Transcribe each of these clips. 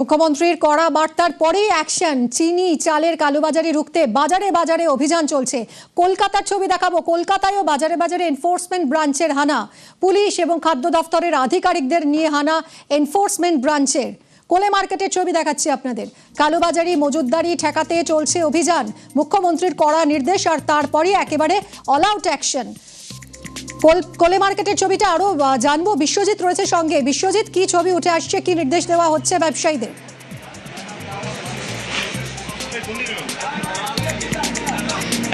মুখ্যমন্ত্রীর কড়া বার্তার পরেই অ্যাকশন। চিনি চালের কালোবাজারি রুখতে বাজারে বাজারে অভিযান চলছে। কলকাতার ছবি দেখাবো। কলকাতায়ও বাজারে বাজারে এনফোর্সমেন্ট ব্রাঞ্চের হানা। পুলিশ এবং খাদ্য দফতরের আধিকারিকদের নিয়ে হানা এনফোর্সমেন্ট ব্রাঞ্চের। কোলে মার্কেটের ছবি দেখাচ্ছি আপনাদের। কালোবাজারি মজুতদারি ঠেকাতে চলছে অভিযান। মুখ্যমন্ত্রীর কড়া নির্দেশ আর তারপরই একেবারে অল আউট অ্যাকশন। কোলে মার্কেটের ছবিটা আরো জানবো, বিশ্বজিৎ রয়েছে সঙ্গে। বিশ্বজিৎ, কি ছবি উঠে আসছে, কি নির্দেশ দেওয়া হচ্ছে ব্যবসায়ীদের?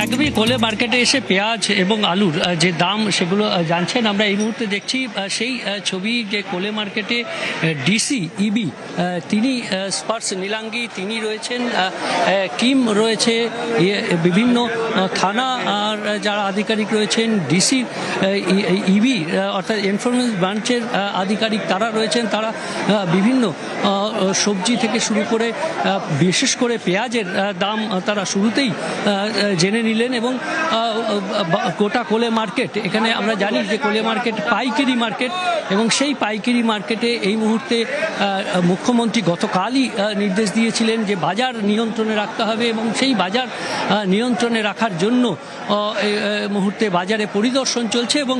একদমই কোলে মার্কেটে এসে পেঁয়াজ এবং আলুর যে দাম সেগুলো জানছেন। আমরা এই মুহূর্তে দেখছি সেই ছবি যে কোলে মার্কেটে ডিসি ইবি তিনি স্পর্শ নীলাঙ্গি তিনি রয়েছেন, কিম রয়েছে, বিভিন্ন থানা আর যারা আধিকারিক রয়েছেন, ডিসি ইবি অর্থাৎ এনফোর্সমেন্ট ব্রাঞ্চের আধিকারিক তারা রয়েছেন। তারা বিভিন্ন সবজি থেকে শুরু করে বিশেষ করে পেঁয়াজের দাম তারা শুরুতেই জেনে নিলেন। এবং গোটা কোলে মার্কেট, এখানে আমরা জানি যে কোলে মার্কেট পাইকারি মার্কেট, এবং সেই পাইকারি মার্কেটে এই মুহূর্তে মুখ্যমন্ত্রী গতকালই নির্দেশ দিয়েছিলেন যে বাজার নিয়ন্ত্রণে রাখতে হবে, এবং সেই বাজার নিয়ন্ত্রণে রাখার জন্য মুহূর্তে বাজারে পরিদর্শন চলছে। এবং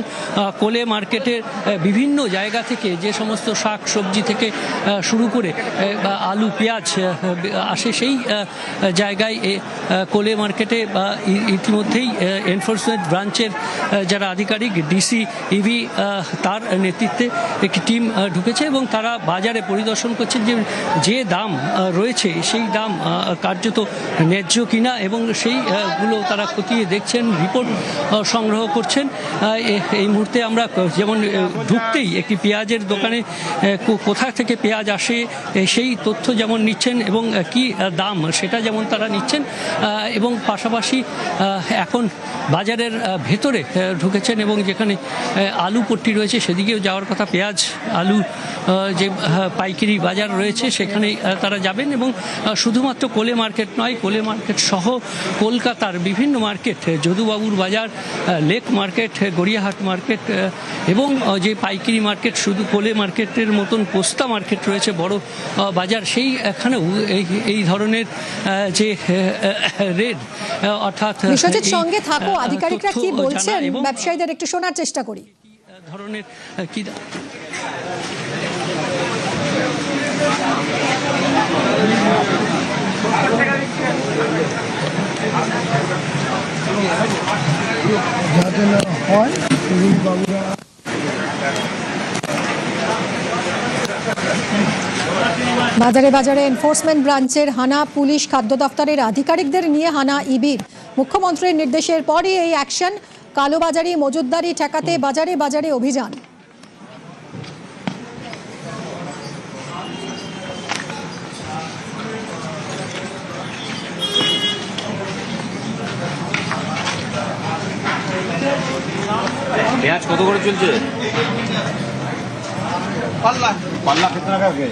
কোলে মার্কেটের বিভিন্ন জায়গা থেকে যে সমস্ত শাক সবজি থেকে শুরু করে আলু পেঁয়াজ আসে, সেই জায়গায় কোলে মার্কেটে ইতিমধ্যেই এনফোর্সমেন্ট ব্রাঞ্চের যারা আধিকারিক ডিসি ইভি তার নেতৃত্বে একটি টিম ঢুকেছে, এবং তারা বাজারে পরিদর্শন করছেন যে দাম রয়েছে সেই দাম কার্যত ন্যায্য কিনা, এবং সেইগুলো তারা খতিয়ে দেখছেন, রিপোর্ট সংগ্রহ করছেন। এই মুহূর্তে আমরা যেমন ঢুকতেই একটি পেঁয়াজের দোকানে কোথা থেকে পেঁয়াজ আসে সেই তথ্য যেমন নিচ্ছেন, এবং কি দাম সেটা যেমন তারা নিচ্ছেন, এবং পাশাপাশি এখন বাজারের ভেতরে ঢুকেছেন, এবং যেখানে আলু পট্টি রয়েছে সেদিকেও যাওয়ার কথা। পেঁয়াজ আলু যে পাইকারি বাজার রয়েছে সেখানে তারা যাবেন। এবং শুধুমাত্র কোলে মার্কেট নয়, কোলে মার্কেট সহ কলকাতার বিভিন্ন মার্কেট, যদুবাবুর বাজার, লেক মার্কেট, গড়িয়াহাট মার্কেট, এবং যে পাইকারি মার্কেট শুধু কোলে মার্কেটের মতন পোস্তা মার্কেট রয়েছে বড় বাজার, সেই এখানেও এই ধরনের যে রেড অর্থাৎ বিশ্বজিৎ সঙ্গে থাকো, আধিকারিকরা কি বলছেন ব্যবসায়ীদের একটু শোনার চেষ্টা করি। ধরনের কি বাজারে বাজারে এনফোর্সমেন্ট ব্রাঞ্চের হানা, পুলিশ খাদ্য দফতরের আধিকারিকদের নিয়ে হানা ইবির। মুখ্যমন্ত্রীর নির্দেশের পরই এই অ্যাকশন। কালোবাজারি মজুতদারি ঠেকাতে বাজারে বাজারে অভিযান। পেঁয়াজ কত করে চলছে? पल्ला पल्ला कितना का है?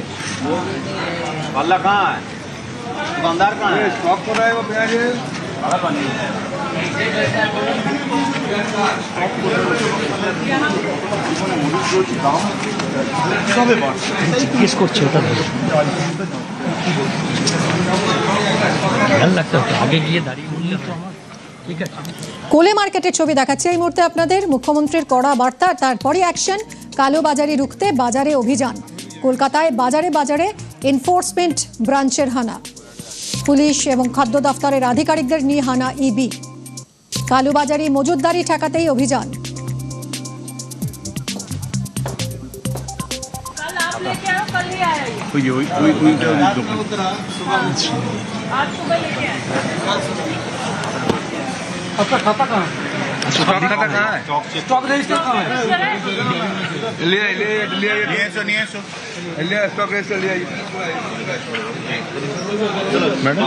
पल्ला कहाँ है? दुकानदार कहाँ है? स्टॉक तो रहेगा प्याज बड़ा पानी জিজ্ঞেস করছে ওটা খেয়াল রাখতে হবে, আগে গিয়ে দাঁড়িয়ে বললে তো আমার ঠিক আছে। কোলে মার্কেটের ছবি দেখাচ্ছি এই মুহূর্তে আপনাদের। মুখ্যমন্ত্রীর কড়া বার্তা, তারপরই অ্যাকশন। কালোবাজারি রুখতে বাজারে অভিযান। কলকাতায় বাজারে বাজারে এনফোর্সমেন্ট ব্রাঞ্চের হানা, পুলিশ এবং খাদ্য দফতরের আধিকারিকদের নিয়ে হানা ইবি। কালোবাজারি মজুতদারি ঠেকাতেই অভিযান। आपका खाता कहाँ है? स्टॉक खाता कहाँ है? स्टॉक रजिस्टर कहाँ है? ले स्टॉक रजिस्टर ले आइए। मैडम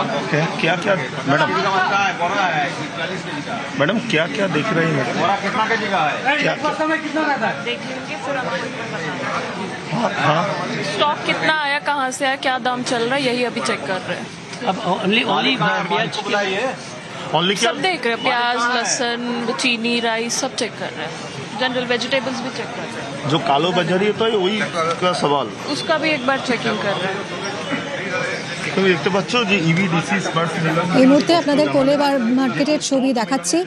क्या क्या मैडम क्या क्या देख रही है? कितना केजी का है? कितना रहता है? देख लेंगे फिर स्टॉक कितना आया, कहाँ से आया, क्या दाम चल रहा है, यही अभी चेक कर रहे हैं। अब ओनली प्याज सब देख रहे हैं, प्याज लहसुन चीनी राइस सब चेक कर रहे हैं। जनरल वेजिटेबल्स भी चेक कर रहे हैं। जो कालो बाजारी होता है वही का सवाल, उसका भी एक बार चेकिंग कर रहे हैं। তুমি দেখতে পাচ্ছ যে ইভিডিসি স্মার্ট নিলাম এই মুহূর্তে আপনাদের কোলে মার্কেটের ছবি দেখাচ্ছি।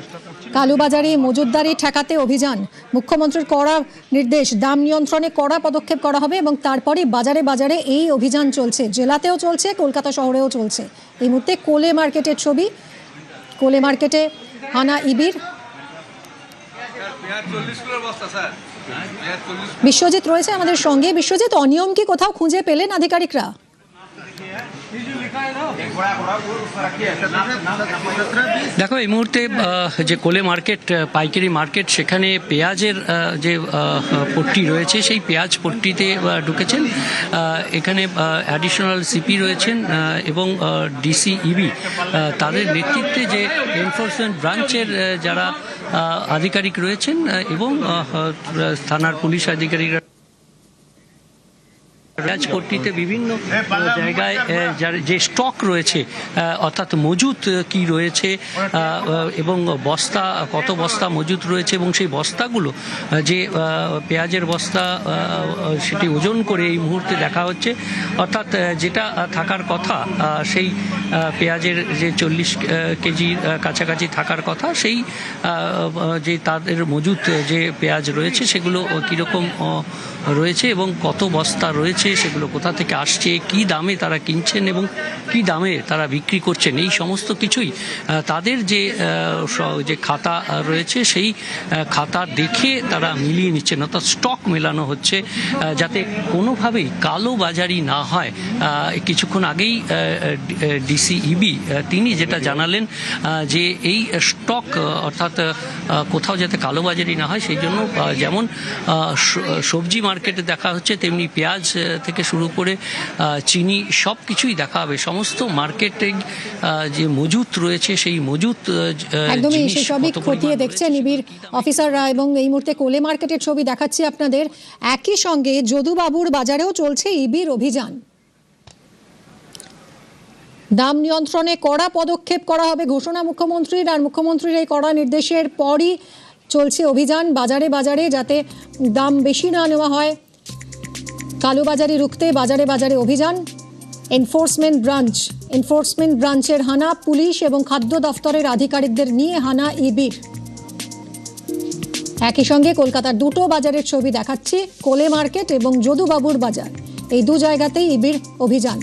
কালোবাজারে মজুতদারি ঠেকাতে অভিযান, মুখ্যমন্ত্রীর কড়া নির্দেশ, দাম নিয়ন্ত্রণে কড়া পদক্ষেপ করা হবে এবং তারপরে বাজারে বাজারে এই অভিযান চলছে, জেলাতেও চলছে, কলকাতা শহরেও চলছে। এই মুহূর্তে কোলে মার্কেটের ছবি, কোলে মার্কেটে হানা ইবির। বিশ্বজিৎ রয়েছে আমাদের সঙ্গে। বিশ্বজিৎ, অনিয়ম কি কোথাও খুঁজে পেলেন আধিকারিকরা? দেখো, এই মুহূর্তে যে কোলে মার্কেট, পাইকারি মার্কেট, সেখানে পেঁয়াজের যে পট্টি রয়েছে সেই পেঁয়াজ পট্টিতে ঢুকেছেন। এখানে অ্যাডিশনাল সিপি রয়েছেন এবং ডিসি ইবি, তাদের নেতৃত্বে যে এনফোর্সমেন্ট ব্রাঞ্চের যারা আধিকারিক রয়েছেন এবং থানার পুলিশ আধিকারিকরা পেঁয়াজ পট্টিতে বিভিন্ন জায়গায় যে স্টক রয়েছে, অর্থাৎ মজুত কি রয়েছে এবং বস্তা, কত বস্তা মজুত রয়েছে এবং সেই বস্তাগুলো যে পেঁয়াজের বস্তা সেটি ওজন করে এই মুহূর্তে দেখা হচ্ছে। অর্থাৎ যেটা থাকার কথা, সেই পেঁয়াজের যে 40 কেজির কাছাকাছি থাকার কথা, সেই যে তাদের মজুত যে পেঁয়াজ রয়েছে সেগুলো কীরকম রয়েছে এবং কত বস্তা রয়েছে, সেগুলো কোথা থেকে আসছে, কি দামে তারা কিনছেন এবং কি দামে তারা বিক্রি করছেন, এই সমস্ত কিছুই তাদের যে খাতা রয়েছে সেই খাতা দেখে তারা মিলিয়ে নিচ্ছেন। অর্থাৎ স্টক মেলানো হচ্ছে যাতে কোনোভাবেই কালোবাজারি না হয়। কিছুক্ষণ আগেই ডিসি ইবি তিনি যেটা জানালেন যে এই স্টক, অর্থাৎ কোথাও যাতে কালোবাজারি না হয় সেই জন্য যেমন সবজি মার্কেটে দেখা হচ্ছে তেমনি পেঁয়াজ থেকে শুরু করে চিনি সব কিছুই দেখা হবে। সমস্ত মার্কেটে যে মজুত রয়েছে সেই মজুত একদমই সেসবই খতিয়ে দেখছেন ইবির অফিসাররা। এবং এই মুহূর্তে কোলে মার্কেটের ছবি দেখাচ্ছি আপনাদের। একই সঙ্গে যদুবাবুর বাজারেও চলছে ইবির অভিযান। দাম নিয়ন্ত্রণে কড়া পদক্ষেপ করা হবে ঘোষণা মুখ্যমন্ত্রীর, আর মুখ্যমন্ত্রীর এই কড়া নির্দেশের পরই চলছে অভিযান বাজারে বাজারে, যাতে দাম বেশি না নেওয়া হয়। কালোবাজারি রুখতে বাজারে বাজারে অভিযান। এনফোর্সমেন্ট ব্রাঞ্চের হানা, পুলিশ এবং খাদ্য দফতরের আধিকারিকদের নিয়ে হানা ইবির। একই সঙ্গে কলকাতার দুটো বাজারের ছবি দেখাচ্ছি, কোলে মার্কেট এবং যদুবাবুর বাজার। এই দু জায়গাতেই ইবির অভিযান।